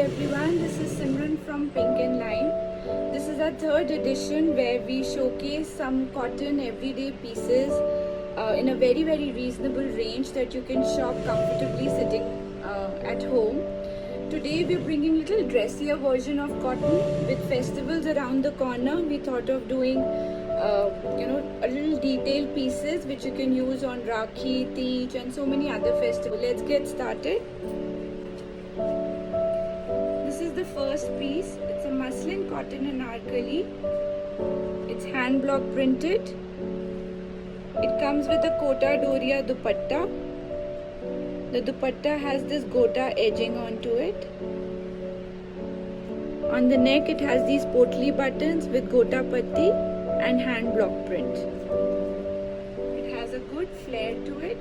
everyone, this is Simran from Pink and Lime. This is our third edition where we showcase some cotton everyday pieces in a very reasonable range that you can shop comfortably sitting at home. Today we're bringing a little dressier version of cotton. With festivals around the corner, we thought of doing a little detailed pieces which you can use on Rakhi, Teej and so many other festivals. Let's get started. This is the first piece. It's a muslin cotton anarkali. It's hand block printed. It comes with a Kota Doria dupatta. The dupatta has this gota edging onto it. On the neck it has these potli buttons with gota patti and hand block print. It has a good flare to it.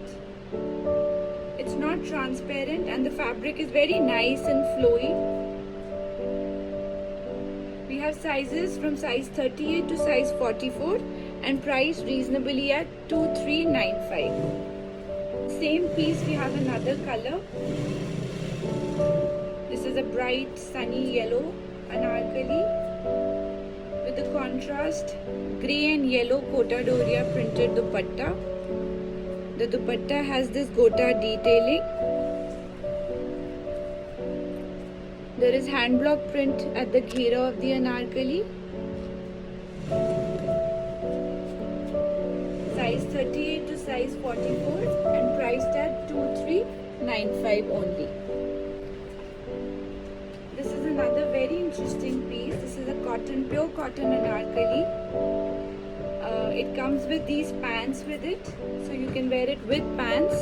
It's not transparent and the fabric is very nice and flowy. We have sizes from size 38 to size 44 and priced reasonably at 2395. Same piece we have another color. This is a bright sunny yellow anarkali with the contrast grey and yellow Kota Doria printed dupatta. The dupatta has this gota detailing. There is hand block print at the ghera of the anarkali. Size 38 to size 44 and priced at 2395 only. This is another very interesting piece. This is a pure cotton anarkali. It comes with these pants with it, so you can wear it with pants.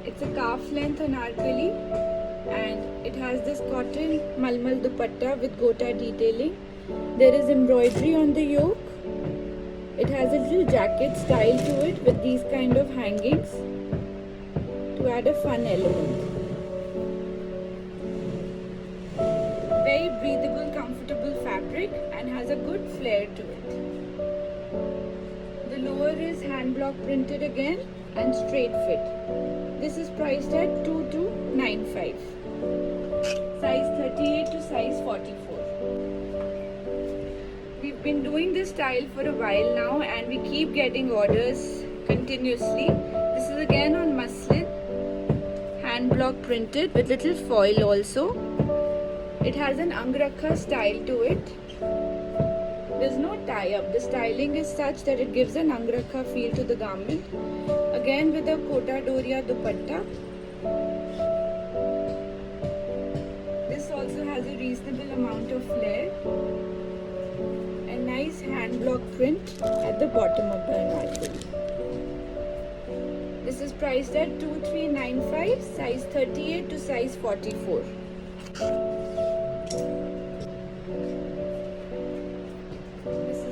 It's a calf length anarkali and it has this cotton malmal dupatta with gota detailing. There is embroidery on the yoke. It has a little jacket style to it with these kind of hangings to add a fun element. Very breathable, comfortable fabric and has a good flare to it. The lower is hand block printed again and straight fit. This is priced at 2295. Size 38 to size 44. We've been doing this style for a while now and we keep getting orders continuously. This is again on muslin, hand block printed with little foil also. It has an angrakha style to it. There's no tie-up. The styling is such that it gives an angrakha feel to the garment. Again with a Kota Doria dupatta. This also has a reasonable amount of flare. And nice hand block print at the bottom of the anarkali. This is priced at 2395, size 38 to size 44.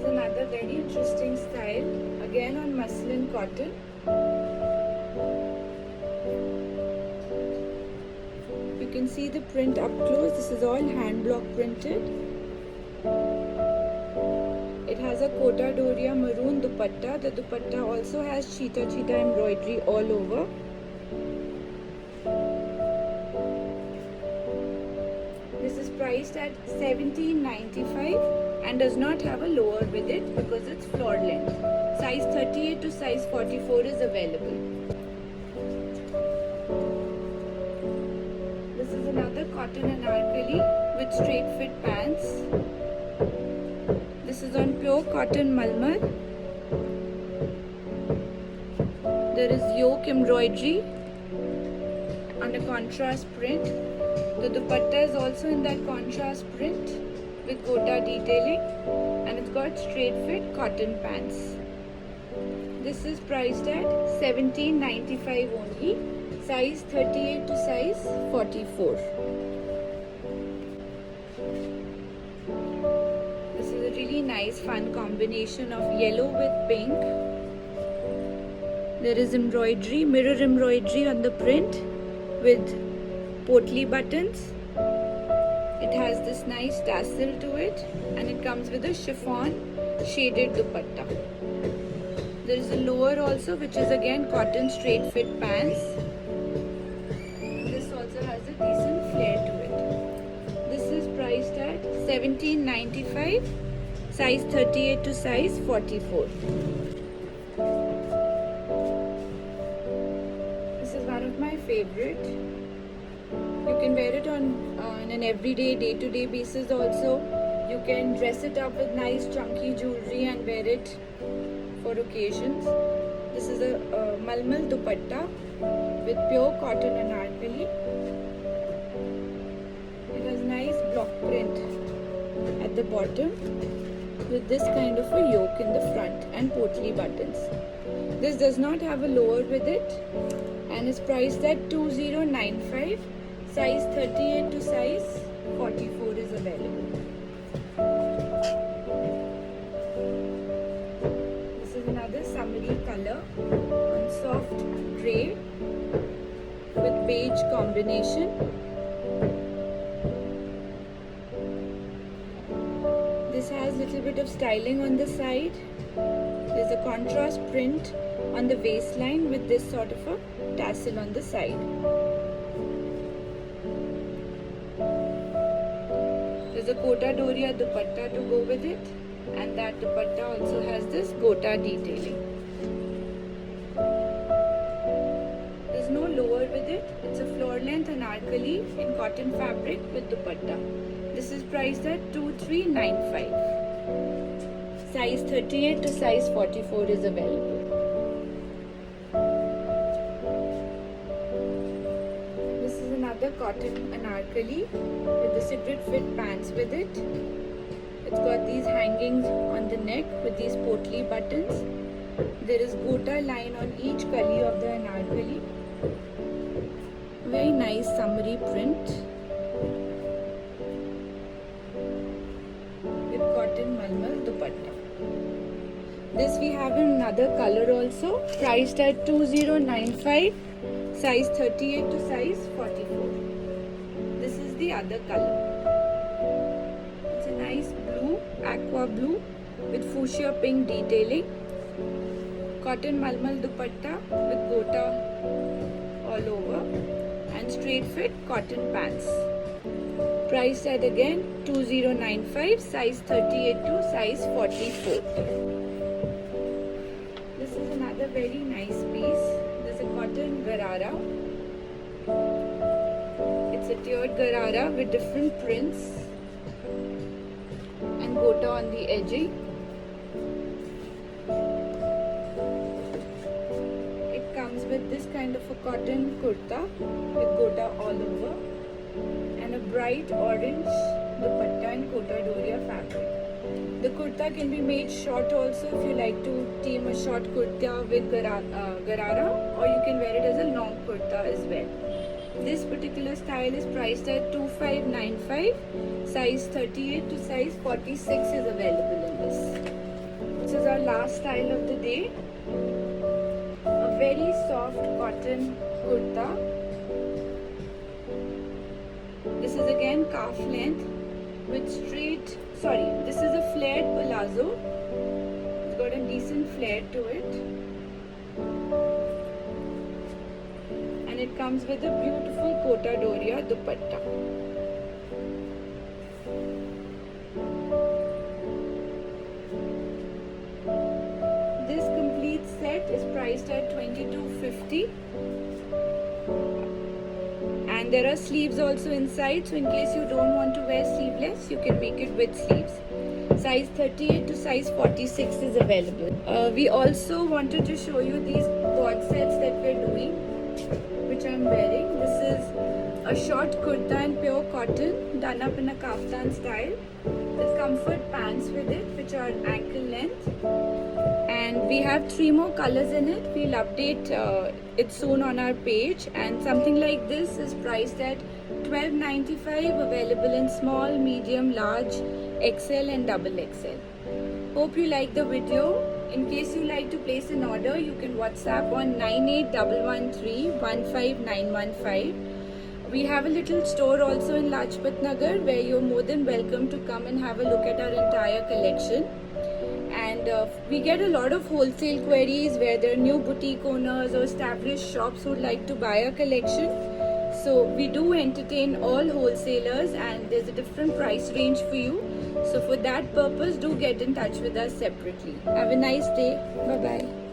Another very interesting style, again on muslin cotton. You can see the print up close. This is all hand block printed. It has a Kota Doria maroon dupatta. The dupatta also has cheetah embroidery all over. This is priced at 1795 and does not have a lower with it because it's floor length. Size 38 to size 44 is available. This is another cotton anarkali with straight fit pants. This is on pure cotton malmal. There is yoke embroidery on a contrast print. The dupatta is also in that contrast print with gota detailing and it's got straight fit cotton pants. This is priced at 1795 only, size 38 to size 44. This is a really nice fun combination of yellow with pink. There is embroidery, mirror embroidery on the print with potli buttons. It has this nice tassel to it and it comes with a chiffon shaded dupatta. There is a lower also which is again cotton straight fit pants. This also has a decent flare to it. 1795, size 38 to size 44. This is one of my favorite. You can wear it on an everyday, day-to-day basis also. You can dress it up with nice chunky jewelry and wear it for occasions. This is a Malmal dupatta with pure cotton anarkali. It has nice block print at the bottom with this kind of a yoke in the front and potli buttons. This does not have a lower with it and is priced at 2095. Size 38 to size 44 is available. This is another summery color on soft grey with beige combination. This has a little bit of styling on the side. There's a contrast print on the waistline with this sort of a tassel on the side. There's a Kota Doria dupatta to go with it, and that dupatta also has this gota detailing. There's no lower with it. It's a floor length anarkali in cotton fabric with dupatta. This is priced at 2395. Size 38 to size 44 is available. This is another cotton anarkali with the cigarette fit pants with it. It's got these hangings on the neck with these potli buttons. There is gota line on each kali of the anarkali. Very nice summery print with cotton malmal dupatta. This we have in another color also, priced at 2095, size 38 to size 44. This is the other color. It's a nice blue, aqua blue with fuchsia pink detailing. Cotton malmal dupatta with gota all over and straight fit cotton pants. Priced at again 2095, size 38 to size 44. This is another very nice piece. This is a cotton garara. It's a tiered garara with different prints and gota on the edging. It comes with this kind of a cotton kurta with gota all over and a bright orange dupatta in Kota Doria fabric. The kurta can be made short also if you like to team a short kurta with garara, or you can wear it as a long kurta as well. This particular style is priced at 2595. Size 38 to size 46 is available in this. This is our last style of the day. A very soft cotton kurta. This is again calf length with this is a flared palazzo. It's got a decent flare to it. And it comes with a beautiful Kota Doria dupatta. This complete set is priced at 2250. And there are sleeves also inside, so in case you don't want to wear sleeveless, you can make it with sleeves. Size 38 to size 46 is available. We also wanted to show you these board sets that we're doing, which I'm wearing. This is a short kurta in pure cotton done up in a kaftan style with comfort pants with it, which are ankle length. And we have 3 more colors in it. We'll update it soon on our page. And something like this is priced at $12.95, available in small, medium, large, XL and double XL. Hope you like the video. In case you like to place an order, you can WhatsApp on 98113 15915. We have a little store also in Lajpat Nagar where you're more than welcome to come and have a look at our entire collection. And we get a lot of wholesale queries where there are new boutique owners or established shops who would like to buy a collection. So we do entertain all wholesalers, and there's a different price range for you. So for that purpose, do get in touch with us separately. Have a nice day. Bye bye.